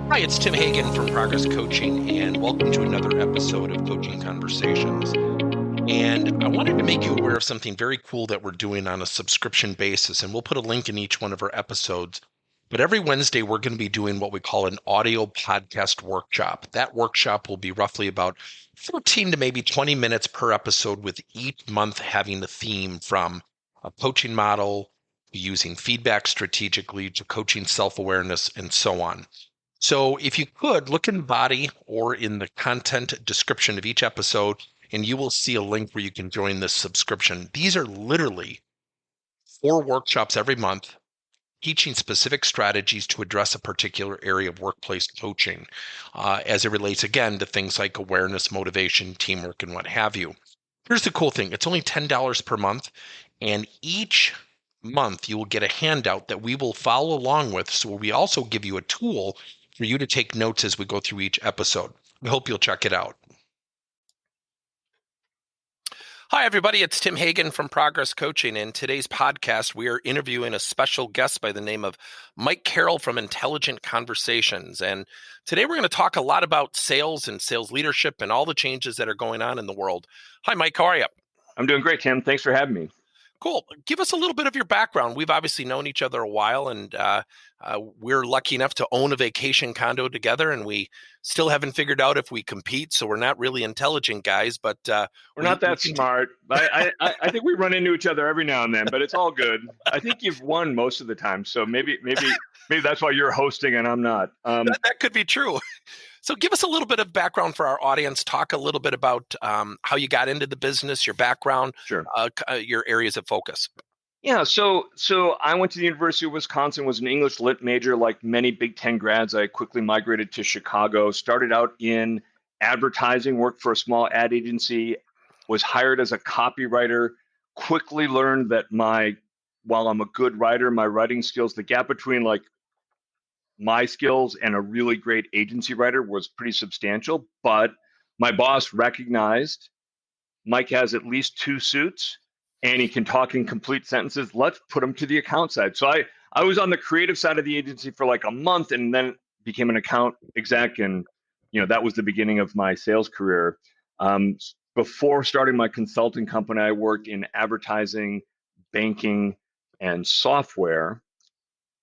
Hi, it's Tim Hagen from Progress Coaching, and welcome to another episode of Coaching Conversations. And I wanted to make you aware of something very cool that we're doing on a subscription basis, and we'll put a link in each one of our episodes. But every Wednesday, we're going to be doing what we call an audio podcast workshop. That workshop will be roughly about 14 to maybe 20 minutes per episode, with each month having a theme from a coaching model, using feedback strategically, to coaching self-awareness, and so on. So if you could look in the body or in the content description of each episode, and you will see a link where you can join this subscription. These are literally 4 workshops every month teaching specific strategies to address a particular area of workplace coaching as it relates, again, to things like awareness, motivation, teamwork, and what have you. Here's the cool thing. It's only $10 per month, and each month you will get a handout that we will follow along with. So we also give you a tool for you to take notes as we go through each episode. We hope you'll check it out. Hi, everybody. It's Tim Hagen from Progress Coaching. In today's podcast, we are interviewing a special guest by the name of Mike Carroll from Intelligent Conversations. And today we're going to talk a lot about sales and sales leadership and all the changes that are going on in the world. Hi, Mike. How are you? I'm doing great, Tim. Thanks for having me. Cool. Give us a little bit of your background. We've obviously known each other a while, and we're lucky enough to own a vacation condo together, and we still haven't figured out if we compete, so we're not really intelligent guys, but we're not that smart. I think we run into each other every now and then, but it's all good. I think you've won most of the time, so maybe that's why you're hosting and I'm not. That could be true. So give us a little bit of background for our audience. Talk a little bit about how you got into the business, your background, sure. Your areas of focus. Yeah, so I went to the University of Wisconsin, was an English lit major. Like many Big Ten grads, I quickly migrated to Chicago, started out in advertising, worked for a small ad agency, was hired as a copywriter, quickly learned that while I'm a good writer, my writing skills, the gap between like my skills and a really great agency writer was pretty substantial, but my boss recognized Mike has at least 2 suits and he can talk in complete sentences. Let's put him to the account side. So I was on the creative side of the agency for like a month and then became an account exec. And, that was the beginning of my sales career. Before starting my consulting company, I worked in advertising, banking, and software.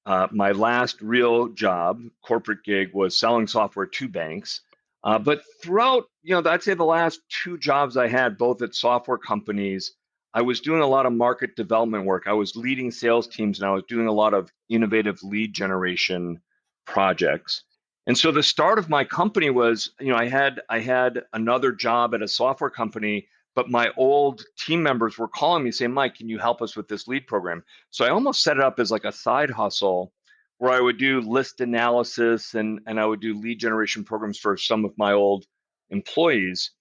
My last real job, corporate gig, was selling software to banks. But throughout, I'd say the last 2 jobs I had, both at software companies, I was doing a lot of market development work. I was leading sales teams and I was doing a lot of innovative lead generation projects. And so the start of my company was, I had another job at a software company, but my old team members were calling me saying, Mike, can you help us with this lead program? So I almost set it up as like a side hustle where I would do list analysis and I would do lead generation programs for some of my old employees.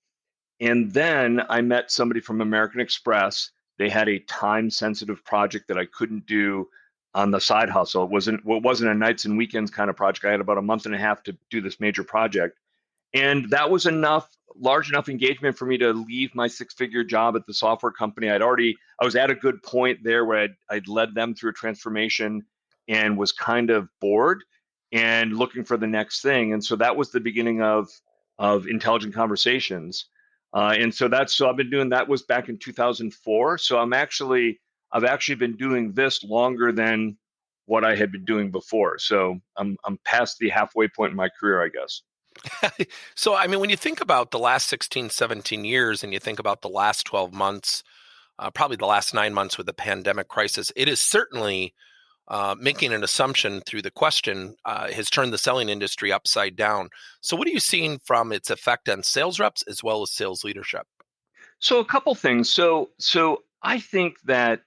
And then I met somebody from American Express. They had a time-sensitive project that I couldn't do on the side hustle. It wasn't a nights and weekends kind of project. I had about a month and a half to do this major project. And that was large enough engagement for me to leave my 6-figure job at the software company. I was at a good point there where I'd led them through a transformation and was kind of bored and looking for the next thing. And so that was the beginning of Intelligent Conversations. And so I've been doing that. Was back in 2004. So I've actually been doing this longer than what I had been doing before. So I'm past the halfway point in my career, I guess. So, I mean, when you think about the last 16, 17 years and you think about the last 12 months, probably the last 9 months with the pandemic crisis, it is certainly making an assumption through the question has turned the selling industry upside down. So what are you seeing from its effect on sales reps as well as sales leadership? So a couple things. So I think that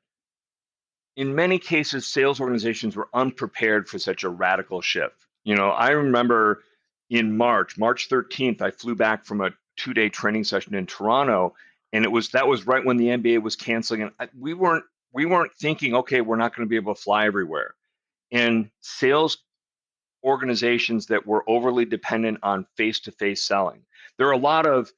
in many cases, sales organizations were unprepared for such a radical shift. I remember in March 13th, I flew back from a 2-day training session in Toronto, and that was right when the NBA was canceling, and we weren't thinking, okay, we're not going to be able to fly everywhere. And sales organizations that were overly dependent on face-to-face selling. There are a lot of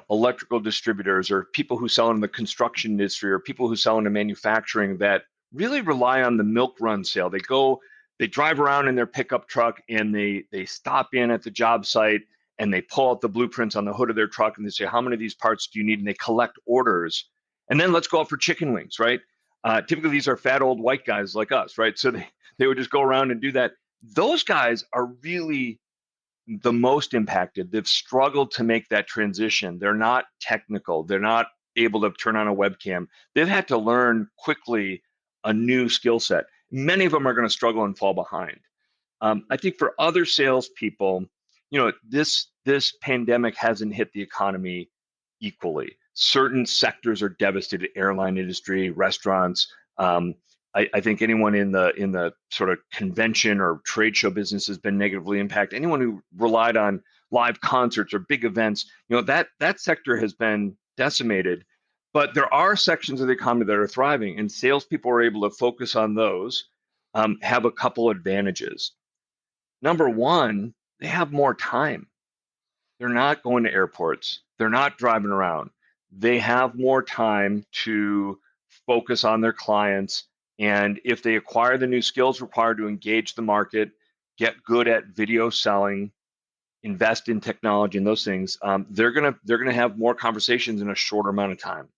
electrical distributors or people who sell in the construction industry or people who sell into manufacturing that really rely on the milk run sale. They drive around in their pickup truck and they stop in at the job site and they pull out the blueprints on the hood of their truck and they say, how many of these parts do you need? And they collect orders. And then let's go out for chicken wings, right? Typically, these are fat old white guys like us, right? So they would just go around and do that. Those guys are really the most impacted. They've struggled to make that transition. They're not technical. They're not able to turn on a webcam. They've had to learn quickly a new skill set. Many of them are going to struggle and fall behind. I think for other salespeople, this pandemic hasn't hit the economy equally. Certain sectors are devastated: airline industry, restaurants. I think anyone in the sort of convention or trade show business has been negatively impacted. Anyone who relied on live concerts or big events, that sector has been decimated. But there are sections of the economy that are thriving, and salespeople are able to focus on those. Have a couple advantages. Number one, they have more time. They're not going to airports. They're not driving around. They have more time to focus on their clients. And if they acquire the new skills required to engage the market, get good at video selling, invest in technology and those things, they're gonna have more conversations in a shorter amount of time.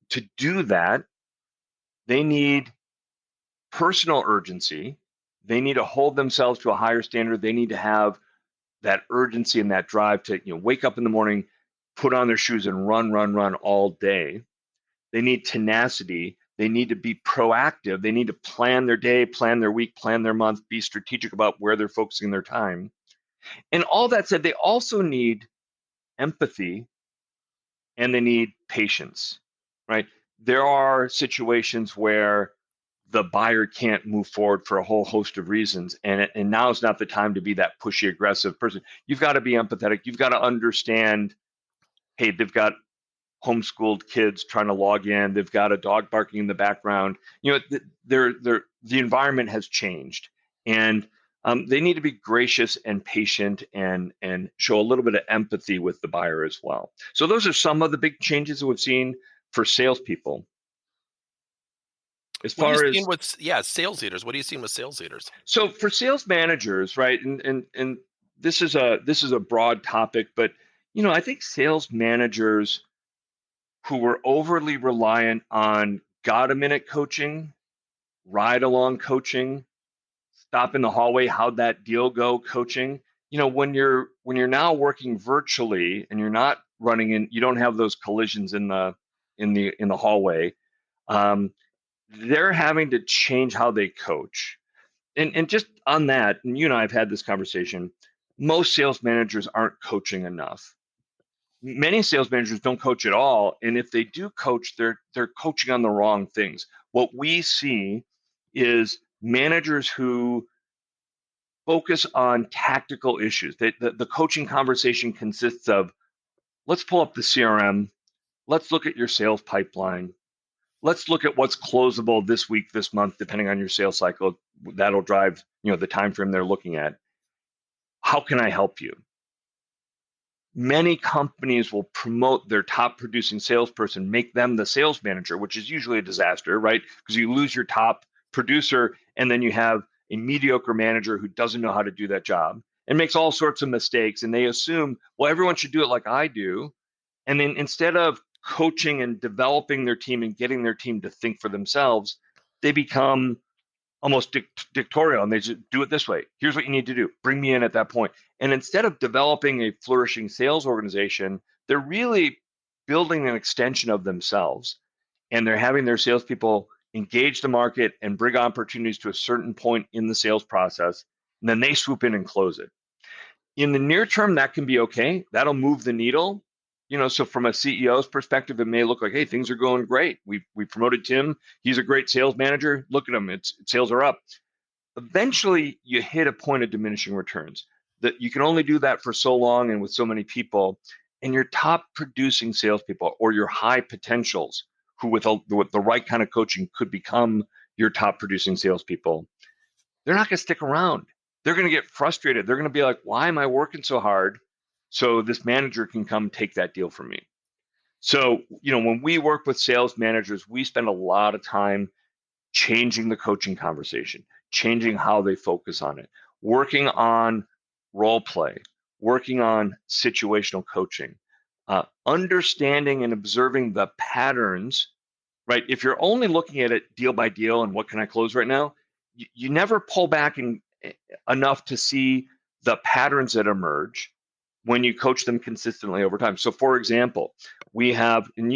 To do that, they need personal urgency. They need to hold themselves to a higher standard. They need to have that urgency and that drive to wake up in the morning, put on their shoes and run all day. They need tenacity. They need to be proactive. They need to plan their day, plan their week, plan their month, be strategic about where they're focusing their time. And all that said, they also need empathy and they need patience, right? There are situations where the buyer can't move forward for a whole host of reasons. And now is not the time to be that pushy, aggressive person. You've got to be empathetic. You've got to understand, hey, they've got homeschooled kids trying to log in. They've got a dog barking in the background. The environment has changed. And they need to be gracious and patient and show a little bit of empathy with the buyer as well. So those are some of the big changes that we've seen for salespeople. As What are you far seeing as with sales leaders? What are you seeing with sales leaders? So for sales managers, right, and this is a broad topic, but I think sales managers who were overly reliant on got a minute coaching, ride along coaching, stop in the hallway, how'd that deal go coaching. When you're now working virtually and you're not running in, you don't have those collisions in the hallway. Um, they're having to change how they coach. And just on that, and you and I have had this conversation, most sales managers aren't coaching enough. Many sales managers don't coach at all, and if they do coach, they're coaching on the wrong things. What we see is managers who focus on tactical issues. The coaching conversation consists of, let's pull up the CRM, let's look at your sales pipeline, let's look at what's closable this week, this month, depending on your sales cycle. That'll drive the time frame they're looking at. How can I help you? Many companies will promote their top producing salesperson, make them the sales manager, which is usually a disaster, right? Because you lose your top producer and then you have a mediocre manager who doesn't know how to do that job and makes all sorts of mistakes. And they assume, well, everyone should do it like I do. And then instead of coaching and developing their team and getting their team to think for themselves, they become almost dictatorial, and they just do it this way. Here's what you need to do. Bring me in at that point. And instead of developing a flourishing sales organization, they're really building an extension of themselves. And they're having their salespeople engage the market and bring opportunities to a certain point in the sales process. And then they swoop in and close it. In the near term, that can be okay. That'll move the needle. So from a CEO's perspective, it may look like, hey, things are going great. We promoted Tim. He's a great sales manager. Look at him. Sales are up. Eventually, you hit a point of diminishing returns. That you can only do that for so long and with so many people. And your top producing salespeople or your high potentials, who with the right kind of coaching could become your top producing salespeople, they're not going to stick around. They're going to get frustrated. They're going to be like, why am I working so hard so this manager can come take that deal from me? So, when we work with sales managers, we spend a lot of time changing the coaching conversation, changing how they focus on it, working on role play, working on situational coaching, understanding and observing the patterns, right? If you're only looking at it deal by deal and what can I close right now, you never pull back enough to see the patterns that emerge when you coach them consistently over time. So, for example, we have, and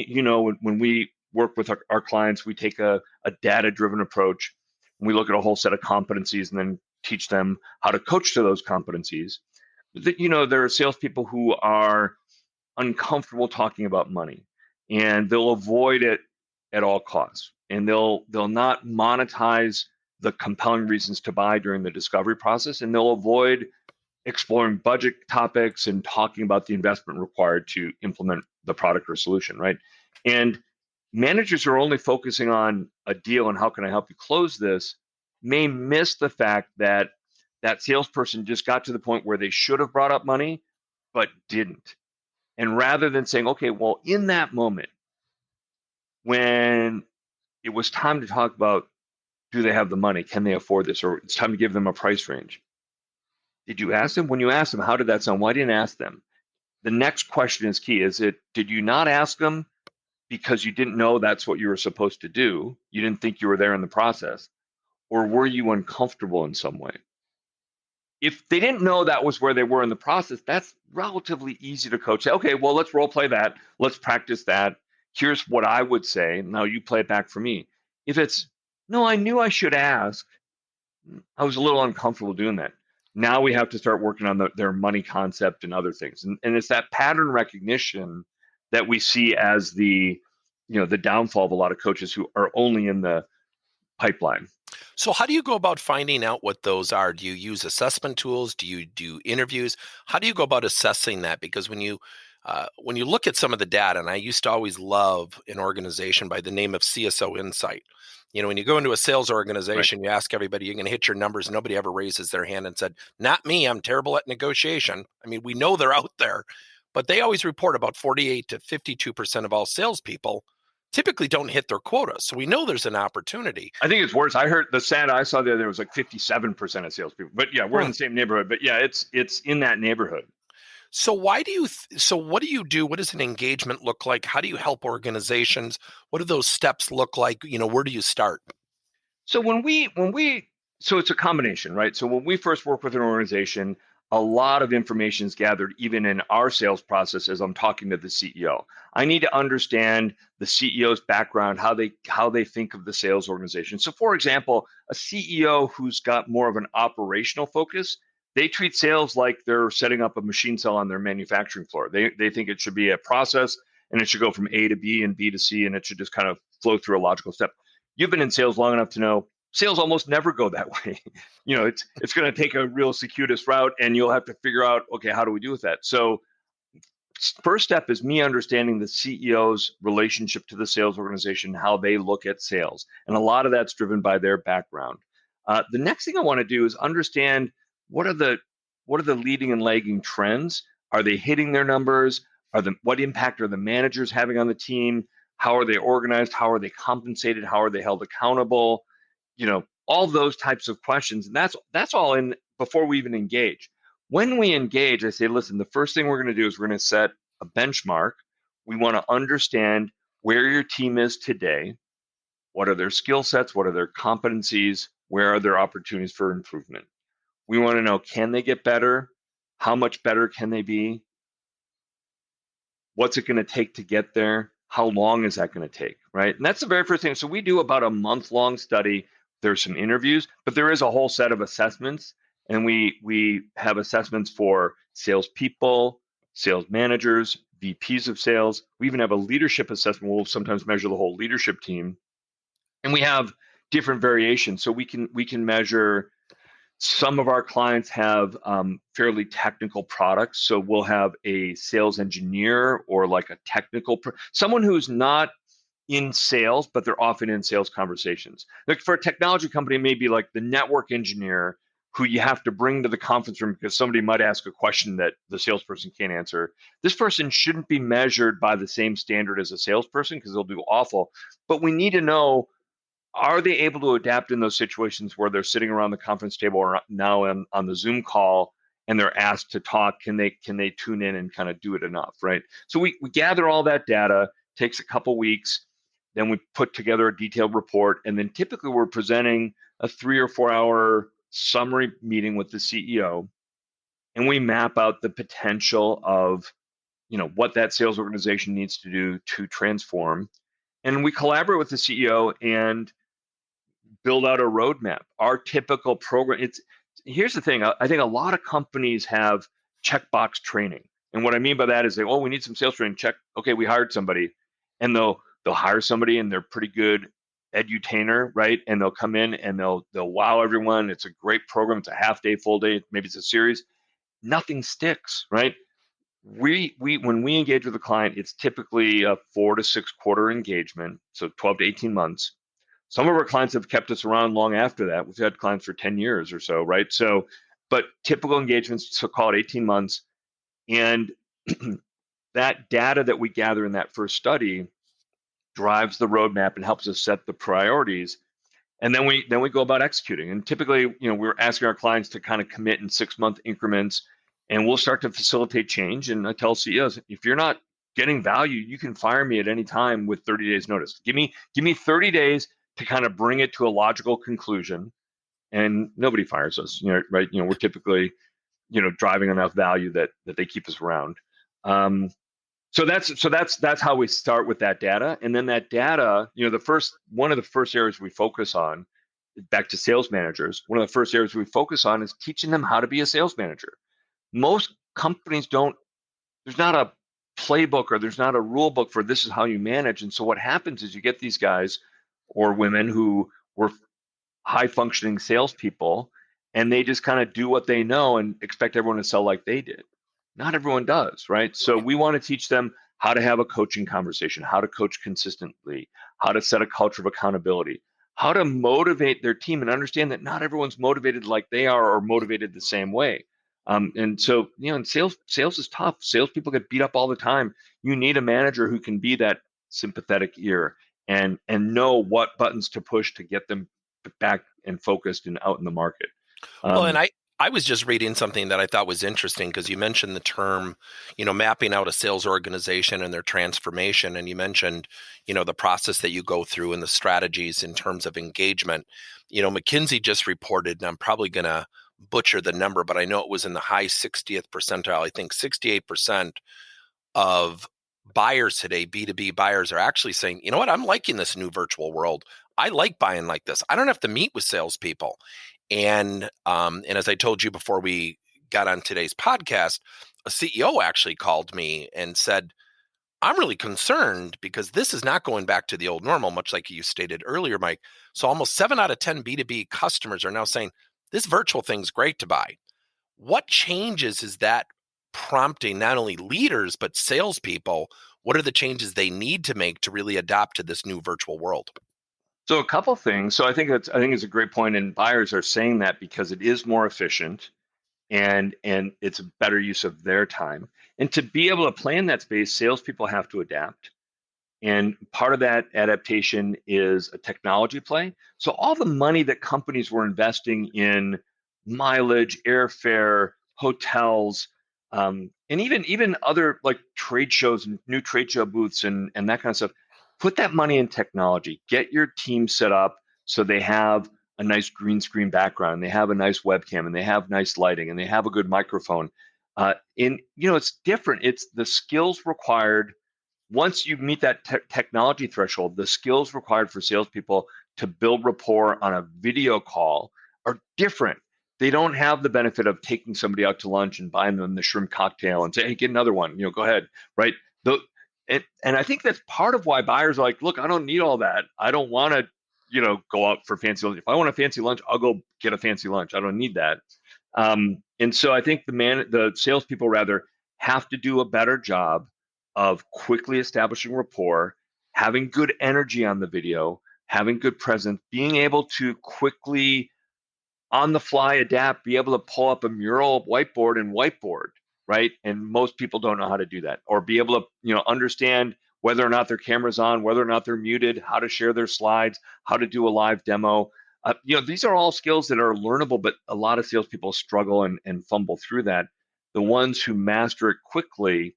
when we work with our clients, we take a data-driven approach. We look at a whole set of competencies and then teach them how to coach to those competencies. There are salespeople who are uncomfortable talking about money, and they'll avoid it at all costs, and they'll not monetize the compelling reasons to buy during the discovery process, and they'll avoid exploring budget topics and talking about the investment required to implement the product or solution, right? And managers who are only focusing on a deal and how can I help you close this may miss the fact that that salesperson just got to the point where they should have brought up money but didn't. And rather than saying, okay, well, in that moment when it was time to talk about, do they have the money, can they afford this, or it's time to give them a price range, did you ask them? When you asked them, how did that sound? Why didn't you ask them? The next question is key. Did you not ask them because you didn't know that's what you were supposed to do? You didn't think you were there in the process? Or were you uncomfortable in some way? If they didn't know that was where they were in the process, that's relatively easy to coach. Say, okay, well, let's role play that. Let's practice that. Here's what I would say. Now you play it back for me. If it's, no, I knew I should ask, I was a little uncomfortable doing that. Now we have to start working on their money concept and other things. And it's that pattern recognition that we see as the downfall of a lot of coaches who are only in the pipeline. So how do you go about finding out what those are? Do you use assessment tools? Do you do interviews? How do you go about assessing that? Because when you look at some of the data, and I used to always love an organization by the name of CSO Insight. When you go into a sales organization, you ask everybody, you're going to hit your numbers. Nobody ever raises their hand and said, not me, I'm terrible at negotiation. I mean, we know they're out there, but they always report about 48 to 52% of all salespeople typically don't hit their quota. So we know there's an opportunity. I think it's worse. I heard the stat I saw there was like 57% of salespeople. But yeah, we're in the same neighborhood. But yeah, it's in that neighborhood. So what do you do? What does an engagement look like? How do you help organizations? What do those steps look like? Where do you start? So so it's a combination, right? So when we first work with an organization, a lot of information is gathered even in our sales process as I'm talking to the CEO. I need to understand the CEO's background, how they think of the sales organization. So for example, a CEO who's got more of an operational focus, they treat sales like they're setting up a machine cell on their manufacturing floor. They think it should be a process and it should go from A to B and B to C, and it should just kind of flow through a logical step. You've been in sales long enough to know sales almost never go that way. It's going to take a real circuitous route, and you'll have to figure out, okay, how do we do with that? So first step is me understanding the CEO's relationship to the sales organization, how they look at sales. And a lot of that's driven by their background. The next thing I want to do is understand what are the leading and lagging trends? Are they hitting their numbers? What impact are the managers having on the team? How are they organized? How are they compensated? How are they held accountable? All those types of questions. And that's all in before we even engage. When we engage, I say, listen, the first thing we're going to do is we're going to set a benchmark. We want to understand where your team is today. What are their skill sets? What are their competencies? Where are there opportunities for improvement? We want to know, can they get better? How much better can they be? What's it going to take to get there? How long is that going to take, right? And that's the very first thing. So we do about a month-long study. There's some interviews, but there is a whole set of assessments. And we have assessments for salespeople, sales managers, VPs of sales. We even have a leadership assessment. We'll sometimes measure the whole leadership team. And we have different variations. So we can measure. Some of our clients have fairly technical products. So we'll have a sales engineer or like a someone who's not in sales, but they're often in sales conversations. Like for a technology company, maybe like the network engineer who you have to bring to the conference room because somebody might ask a question that the salesperson can't answer. This person shouldn't be measured by the same standard as a salesperson because they'll do awful. But we need to know, are they able to adapt in those situations where they're sitting around the conference table or now on the Zoom call and they're asked to talk? Can they tune in and kind of do it enough, right? So we gather all that data, takes a couple weeks, then we put together a detailed report, and then typically we're presenting a 3 or 4 hour summary meeting with the CEO, and we map out the potential of what that sales organization needs to do to transform. And we collaborate with the CEO and build out a roadmap. Our typical program, it's here's the thing. I think a lot of companies have checkbox training. And what I mean by that is oh, we need some sales training. Check. Okay, we hired somebody. And they'll hire somebody and they're pretty good edutainer, right? And they'll come in and they'll wow everyone. It's a great program. It's a half day, full day, maybe it's a series. Nothing sticks, right? We when we engage with a client, it's typically a 4 to 6 quarter engagement, so 12 to 18 months. Some of our clients have kept us around long after that. We've had clients for 10 years or so, right? So, but typical engagements, so call it 18 months. And that data that we gather in that first study drives the roadmap and helps us set the priorities. And then we go about executing. And typically, we're asking our clients to kind of commit in 6 month increments, and we'll start to facilitate change. And I tell CEOs, if you're not getting value, you can fire me at any time with 30 days notice. Give me 30 days to kind of bring it to a logical conclusion, and nobody fires us, right? We're typically, driving enough value that they keep us around. So that's how we start with that data, and then that data, one of the first areas we focus on, back to sales managers, one of the first areas we focus on is teaching them how to be a sales manager. Most companies don't. There's not a playbook or there's not a rule book for this is how you manage, and so what happens is you get these guys or women who were high functioning salespeople, and they just kind of do what they know and expect everyone to sell like they did. Not everyone does, right? So we want to teach them how to have a coaching conversation, how to coach consistently, how to set a culture of accountability, how to motivate their team and understand that not everyone's motivated like they are or motivated the same way. And so, in sales is tough. Salespeople get beat up all the time. You need a manager who can be that sympathetic ear and know what buttons to push to get them back and focused and out in the market. Well, and Um, I was just reading something that I thought was interesting because you mentioned the term, mapping out a sales organization and their transformation. And you mentioned, the process that you go through and the strategies in terms of engagement. McKinsey just reported, and I'm probably going to butcher the number, but I know it was in the high 60th percentile. I think 68% of buyers today, B2B buyers, are actually saying, you know what, I'm liking this new virtual world. I like buying like this. I don't have to meet with salespeople. And as I told you before we got on today's podcast, a CEO actually called me and said, I'm really concerned because this is not going back to the old normal, much like you stated earlier, Mike. So almost 7 out of 10 B2B customers are now saying, this virtual thing's great to buy. What changes is that prompting not only leaders, but salespeople? What are the changes they need to make to really adapt to this new virtual world? so a couple things. So I think it's a great point, and buyers are saying that because it is more efficient and it's a better use of their time. And to be able to play in that space, salespeople have to adapt. And part of that adaptation is a technology play. So all the money that companies were investing in mileage, airfare, hotels, and even other like trade shows and new trade show booths and that kind of stuff, put that money in technology. Get your team set up so they have a nice green screen background, and they have a nice webcam, and they have nice lighting, and they have a good microphone. It's different. It's the skills required once you meet that technology threshold. The skills required for salespeople to build rapport on a video call are different. They don't have the benefit of taking somebody out to lunch and buying them the shrimp cocktail and say, "Hey, get another one." Go ahead, right? The, and I think that's part of why buyers are like, "Look, I don't need all that. I don't want to, go out for fancy lunch. If I want a fancy lunch, I'll go get a fancy lunch. I don't need that." And so I think the salespeople rather have to do a better job of quickly establishing rapport, having good energy on the video, having good presence, being able to quickly on the fly adapt, be able to pull up a mural whiteboard and whiteboard, right? And most people don't know how to do that, or be able to, understand whether or not their camera's on, whether or not they're muted, how to share their slides, how to do a live demo. These are all skills that are learnable, but a lot of salespeople struggle and fumble through that. The ones who master it quickly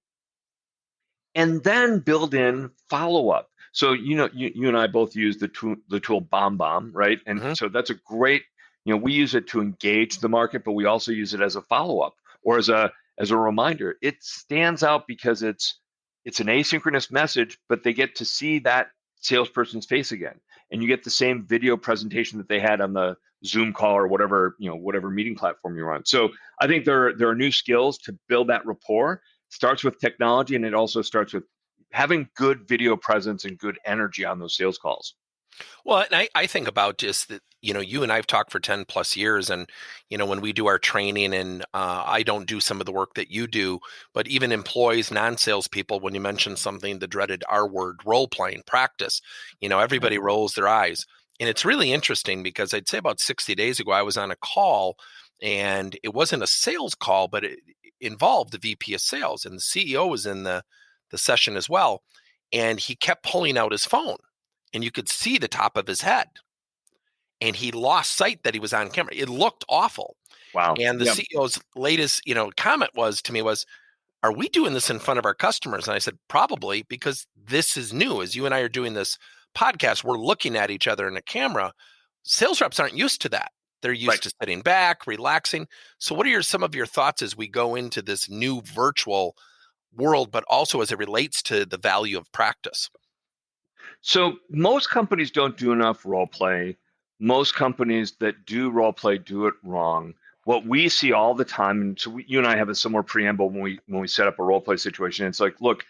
and then build in follow up. So you and I both use the tool BombBomb, right? And Hmm. so that's a great, we use it to engage the market, but we also use it as a follow up or as a reminder. It stands out because it's an asynchronous message, but they get to see that salesperson's face again, and you get the same video presentation that they had on the Zoom call or whatever meeting platform you're on. So I think there are new skills to build that rapport. Starts with technology, and it also starts with having good video presence and good energy on those sales calls. Well, and I think about just that, you and I've talked for 10 plus years. And, when we do our training and I don't do some of the work that you do, but even employees, non salespeople, when you mention something, the dreaded R word, role playing practice, Right. everybody rolls their eyes. And it's really interesting because I'd say about 60 days ago, I was on a call and it wasn't a sales call, but it involved the VP of sales and the CEO was in the session as well. And he kept pulling out his phone and you could see the top of his head. And he lost sight that he was on camera. It looked awful. Wow. And the Yeah. CEO's latest, comment was to me was, "Are we doing this in front of our customers?" And I said, "Probably, because this is new. As you and I are doing this podcast, we're looking at each other in a camera. Sales reps aren't used to that. They're Right. used to sitting back, relaxing. So, what are some of your thoughts as we go into this new virtual world, but also as it relates to the value of practice?" So most companies don't do enough role play. Most companies that do role play do it wrong. What we see all the time, and so you and I have a similar preamble when we set up a role play situation. It's like, look,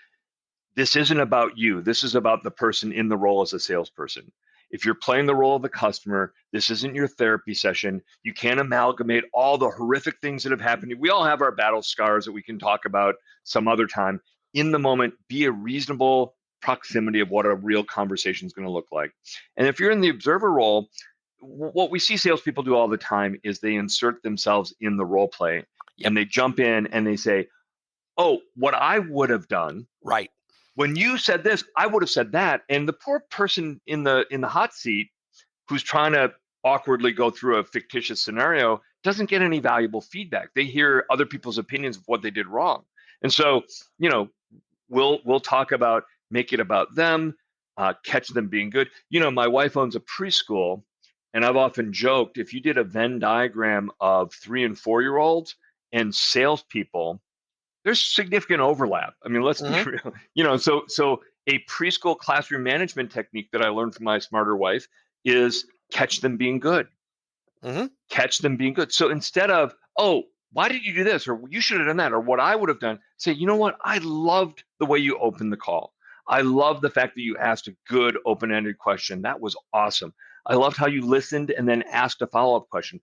this isn't about you. This is about the person in the role as a salesperson. If you're playing the role of the customer, this isn't your therapy session. You can't amalgamate all the horrific things that have happened. We all have our battle scars that we can talk about some other time. In the moment, be a reasonable proximity of what a real conversation is going to look like. And if you're in the observer role, what we see salespeople do all the time is they insert themselves in the role play Yep. and they jump in and they say, oh, what I would have done Right. when you said this, I would have said that. And the poor person in the hot seat who's trying to awkwardly go through a fictitious scenario doesn't get any valuable feedback. They hear other people's opinions of what they did wrong. And so, you know, we'll talk about make it about them, catch them being good. My wife owns a preschool, and I've often joked if you did a Venn diagram of 3 and 4 year olds and salespeople, there's significant overlap. I mean, let's be Hmm. real. So a preschool classroom management technique that I learned from my smarter wife is catch them being good. Hmm. Catch them being good. So instead of, oh, why did you do this? Or you should have done that. Or what I would have done, say, you know what? I loved the way you opened the call. I love the fact that you asked a good open ended question. That was awesome. I loved how you listened and then asked a follow up question.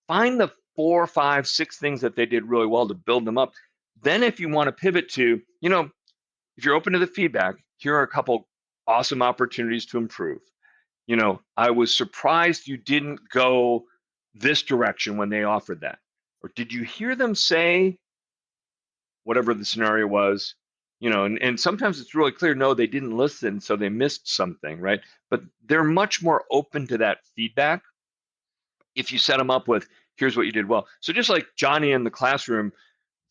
Find the 4, 5, 6 things that they did really well to build them up. Then, if you want to pivot to, if you're open to the feedback, here are a couple awesome opportunities to improve. I was surprised you didn't go this direction when they offered that. Or did you hear them say whatever the scenario was? And sometimes it's really clear, no, they didn't listen, so they missed something, right? But they're much more open to that feedback if you set them up with, here's what you did well. So just like Johnny in the classroom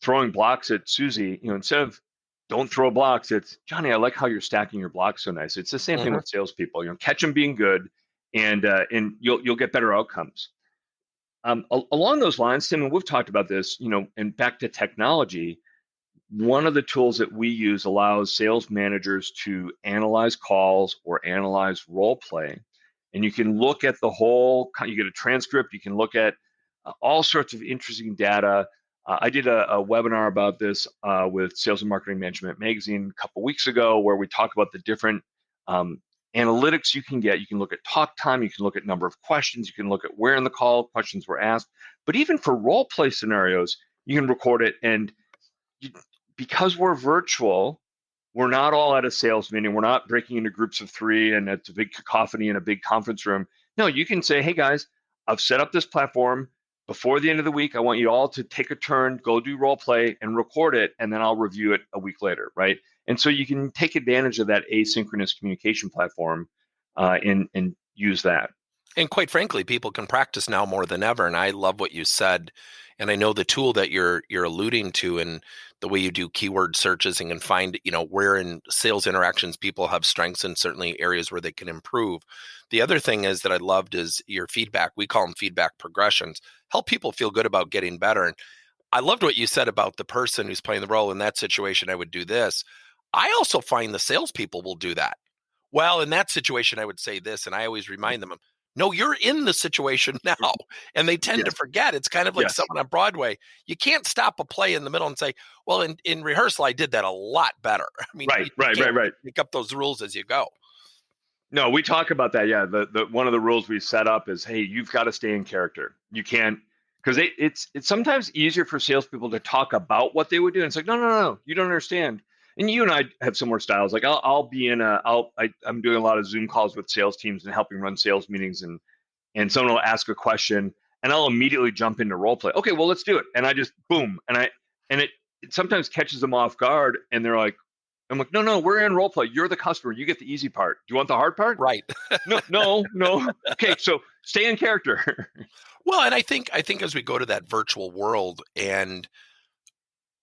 throwing blocks at Susie, instead of don't throw blocks, it's Johnny, I like how you're stacking your blocks so nice. It's the same thing Hmm. with salespeople. Catch them being good, and you'll get better outcomes. Along those lines, Tim, and we've talked about this, and back to technology. One of the tools that we use allows sales managers to analyze calls or analyze role play. And you can look at you get a transcript, you can look at all sorts of interesting data. I did a webinar about this with Sales and Marketing Management Magazine a couple weeks ago, where we talk about the different um, analytics you can get. You can look at talk time, you can look at number of questions, you can look at where in the call questions were asked. But even for role play scenarios, you can record it. And you, because we're virtual, we're not all at a sales meeting. We're not breaking into groups of 3 and it's a big cacophony in a big conference room. No, you can say, hey guys, I've set up this platform. Before the end of the week, I want you all to take a turn, go do role play and record it, and then I'll review it a week later, right? And so you can take advantage of that asynchronous communication platform and use that. And quite frankly, people can practice now more than ever. And I love what you said. And I know the tool that you're alluding to, and the way you do keyword searches and can find, where in sales interactions people have strengths and certainly areas where they can improve. The other thing is that I loved is your feedback. We call them feedback progressions. Help people feel good about getting better. And I loved what you said about the person who's playing the role. In that situation, I would do this. I also find the salespeople will do that. Well, in that situation, I would say this, and I always remind them, no, you're in the situation now. And they tend to Yes. forget. It's kind of like Yes. someone on Broadway. You can't stop a play in the middle and say, well, in rehearsal, I did that a lot better. I mean, Right. you Right. can't Right. Right. make up those rules as you go. No, we talk about that. Yeah, the one of the rules we set up is, hey, you've got to stay in character. You can't, because it's sometimes easier for salespeople to talk about what they would do. And it's like, no, you don't understand. And you and I have similar styles. Like I'll be in I'm doing a lot of Zoom calls with sales teams and helping run sales meetings, and someone will ask a question, and I'll immediately jump into role play. Okay, well, let's do it. And I just boom, and it sometimes catches them off guard, and they're like, I'm like, no, we're in role play. You're the customer. You get the easy part. Do you want the hard part? Right. No. Okay, so stay in character. Well, and I think as we go to that virtual world and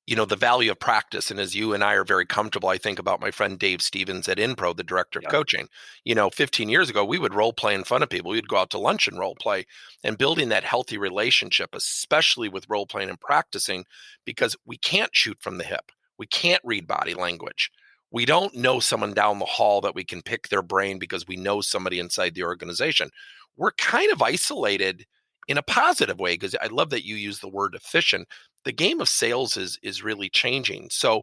the value of practice. And as you and I are very comfortable, I think about my friend Dave Stevens at InPro, the director of coaching. 15 years ago, we would role play in front of people. We'd go out to lunch and role play, and building that healthy relationship, especially with role playing and practicing, because we can't shoot from the hip. We can't read body language. We don't know someone down the hall that we can pick their brain because we know somebody inside the organization. We're kind of isolated in a positive way, because I love that you use the word efficient. The game of sales is really changing. So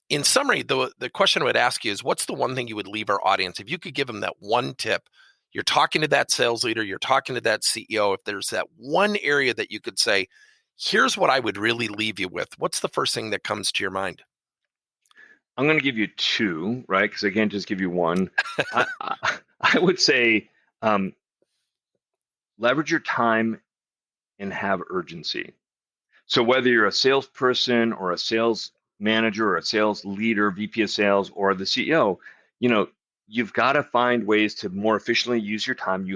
in summary, the question I would ask you is, what's the one thing you would leave our audience? If you could give them that one tip, you're talking to that sales leader, you're talking to that CEO, if there's that one area that you could say, here's what I would really leave you with, what's the first thing that comes to your mind? I'm going to give you two, right? Because I can't just give you one. I would say leverage your time and have urgency. So whether you're a salesperson or a sales manager or a sales leader, VP of sales, or the CEO, you've got to find ways to more efficiently use your time.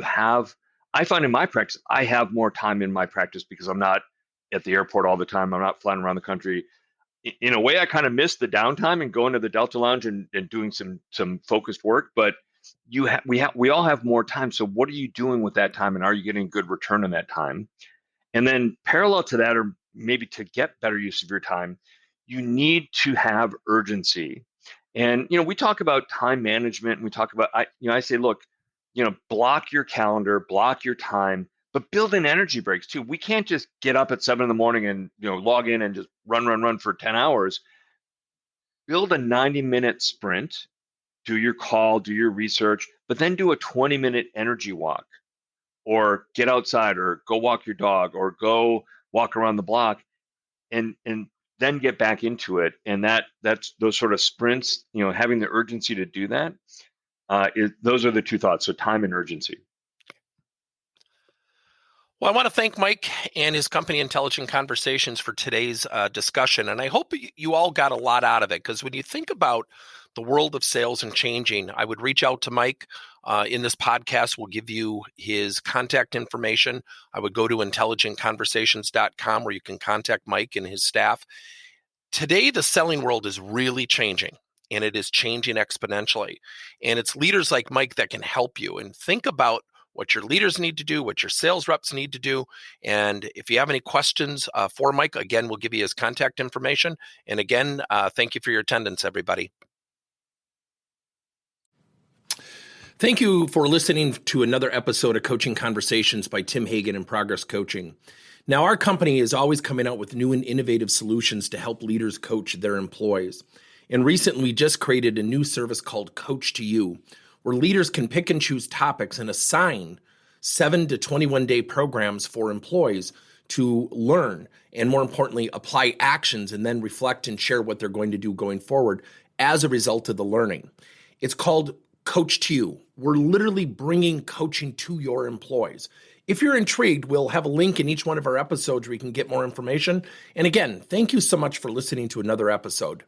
I find in my practice, I have more time in my practice because I'm not at the airport all the time. I'm not flying around the country. In a way, I kind of miss the downtime and going to the Delta Lounge and doing some focused work. But we all have more time. So what are you doing with that time, and are you getting good return on that time? And then parallel to that, or maybe to get better use of your time, you need to have urgency. And we talk about time management, and we talk about I say, look, block your calendar, block your time, but build in energy breaks too. We can't just get up at 7 a.m. and log in and just run for 10 hours. Build a 90-minute sprint, do your call, do your research, but then do a 20-minute energy walk, or get outside, or go walk your dog, or go walk around the block, and then get back into it. And that's those sort of sprints, having the urgency to do that. Those are the two thoughts. So time and urgency. Well, I want to thank Mike and his company, Intelligent Conversations, for today's discussion. And I hope you all got a lot out of it, because when you think about the world of sales and changing, I would reach out to Mike. In this podcast, we'll give you his contact information. I would go to intelligentconversations.com, where you can contact Mike and his staff. Today, the selling world is really changing, and it is changing exponentially. And it's leaders like Mike that can help you. And think about what your leaders need to do, what your sales reps need to do. And if you have any questions for Mike, again, we'll give you his contact information. And again, thank you for your attendance, everybody. Thank you for listening to another episode of Coaching Conversations by Tim Hagan and Progress Coaching. Now, our company is always coming out with new and innovative solutions to help leaders coach their employees. And recently, we just created a new service called Coach to You, where leaders can pick and choose topics and assign 7 to 21-day programs for employees to learn, and more importantly, apply actions and then reflect and share what they're going to do going forward as a result of the learning. It's called Coach to You. We're literally bringing coaching to your employees. If you're intrigued, we'll have a link in each one of our episodes where you can get more information. And again, thank you so much for listening to another episode.